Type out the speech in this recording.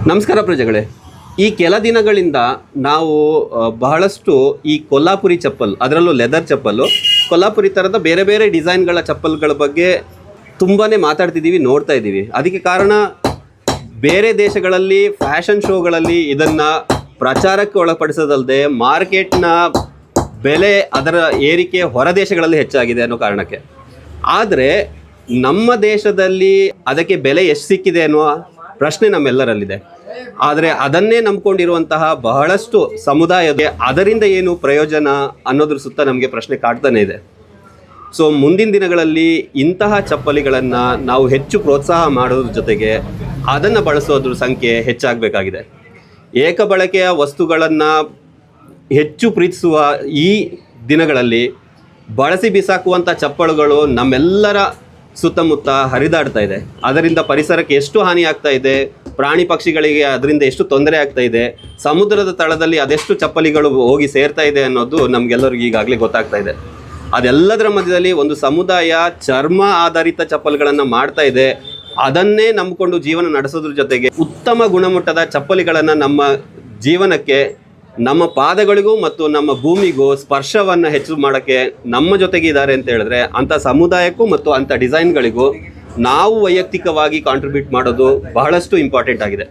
ನಮಸ್ಕಾರ ಪ್ರಜೆಗಳೇ. ಈ ಕೆಲ ದಿನಗಳಿಂದ ನಾವು ಬಹಳಷ್ಟು ಈ ಕೊಲ್ಲಾಪುರಿ ಚಪ್ಪಲ್, ಅದರಲ್ಲೂ ಲೆದರ್ ಚಪ್ಪಲ್ಲು, ಕೊಲ್ಲಾಪುರಿ ಥರದ ಬೇರೆ ಬೇರೆ ಡಿಸೈನ್ಗಳ ಚಪ್ಪಲ್ಗಳ ಬಗ್ಗೆ ತುಂಬಾ ಮಾತಾಡ್ತಿದ್ದೀವಿ, ನೋಡ್ತಾ ಇದ್ದೀವಿ. ಅದಕ್ಕೆ ಕಾರಣ ಬೇರೆ ದೇಶಗಳಲ್ಲಿ ಫ್ಯಾಷನ್ ಶೋಗಳಲ್ಲಿ ಇದನ್ನು ಪ್ರಚಾರಕ್ಕೆ ಒಳಪಡಿಸೋದಲ್ಲದೆ ಮಾರ್ಕೆಟ್ನ ಬೆಲೆ, ಅದರ ಏರಿಕೆ ಹೊರ ದೇಶಗಳಲ್ಲಿ ಹೆಚ್ಚಾಗಿದೆ ಅನ್ನೋ ಕಾರಣಕ್ಕೆ. ಆದರೆ ನಮ್ಮ ದೇಶದಲ್ಲಿ ಅದಕ್ಕೆ ಬೆಲೆ ಎಷ್ಟು ಸಿಕ್ಕಿದೆ ಅನ್ನುವ ಪ್ರಶ್ನೆ ನಮ್ಮೆಲ್ಲರಲ್ಲಿದೆ. ಆದರೆ ಅದನ್ನೇ ನಂಬ್ಕೊಂಡಿರುವಂತಹ ಬಹಳಷ್ಟು ಸಮುದಾಯದ ಅದರಿಂದ ಏನು ಪ್ರಯೋಜನ ಅನ್ನೋದ್ರ ಸುತ್ತ ನಮಗೆ ಪ್ರಶ್ನೆ ಕಾಡ್ತಾನೆ ಇದೆ. ಸೊ ಮುಂದಿನ ದಿನಗಳಲ್ಲಿ ಇಂತಹ ಚಪ್ಪಲಿಗಳನ್ನು ನಾವು ಹೆಚ್ಚು ಪ್ರೋತ್ಸಾಹ ಮಾಡೋದ್ರ ಜೊತೆಗೆ ಅದನ್ನು ಬಳಸೋದ್ರ ಸಂಖ್ಯೆ ಹೆಚ್ಚಾಗಬೇಕಾಗಿದೆ. ಏಕ ಬಳಕೆಯ ವಸ್ತುಗಳನ್ನು ಹೆಚ್ಚು ಪ್ರೀತಿಸುವ ಈ ದಿನಗಳಲ್ಲಿ ಬಳಸಿ ಬಿಸಾಕುವಂಥ ಚಪ್ಪಳುಗಳು ನಮ್ಮೆಲ್ಲರ ಸುತ್ತಮುತ್ತ ಹರಿದಾಡ್ತಾ ಇದೆ. ಅದರಿಂದ ಪರಿಸರಕ್ಕೆ ಎಷ್ಟು ಹಾನಿ ಆಗ್ತಾ ಇದೆ, ಪ್ರಾಣಿ ಪಕ್ಷಿಗಳಿಗೆ ಅದರಿಂದ ಎಷ್ಟು ತೊಂದರೆ ಆಗ್ತಾ ಇದೆ, ಸಮುದ್ರದ ತಳದಲ್ಲಿ ಅದೆಷ್ಟು ಚಪ್ಪಲಿಗಳು ಹೋಗಿ ಸೇರ್ತಾ ಇದೆ ಅನ್ನೋದು ನಮಗೆಲ್ಲರಿಗೂ ಈಗಾಗಲೇ ಗೊತ್ತಾಗ್ತಾ ಇದೆ. ಅದೆಲ್ಲದರ ಮಧ್ಯದಲ್ಲಿ ಒಂದು ಸಮುದಾಯ ಚರ್ಮ ಆಧಾರಿತ ಚಪ್ಪಲಿಗಳನ್ನು ಮಾಡ್ತಾ ಇದೆ. ಅದನ್ನೇ ನಂಬಿಕೊಂಡು ಜೀವನ ನಡೆಸೋದ್ರ ಜೊತೆಗೆ ಉತ್ತಮ ಗುಣಮಟ್ಟದ ಚಪ್ಪಲಿಗಳನ್ನು ನಮ್ಮ ಜೀವನಕ್ಕೆ, ನಮ್ಮ ಪಾದಗಳಿಗೂ ಮತ್ತು ನಮ್ಮ ಭೂಮಿಗೂ ಸ್ಪರ್ಶವನ್ನು ಹೆಚ್ಚು ಮಾಡೋಕ್ಕೆ ನಮ್ಮ ಜೊತೆಗೆ ಇದ್ದಾರೆ ಅಂತ ಹೇಳಿದ್ರೆ, ಅಂಥ ಸಮುದಾಯಕ್ಕೂ ಮತ್ತು ಅಂಥ ಡಿಸೈನ್ಗಳಿಗೂ ನಾವು ವೈಯಕ್ತಿಕವಾಗಿ ಕಾಂಟ್ರಿಬ್ಯೂಟ್ ಮಾಡೋದು ಬಹಳಷ್ಟು ಇಂಪಾರ್ಟೆಂಟ್ ಆಗಿದೆ.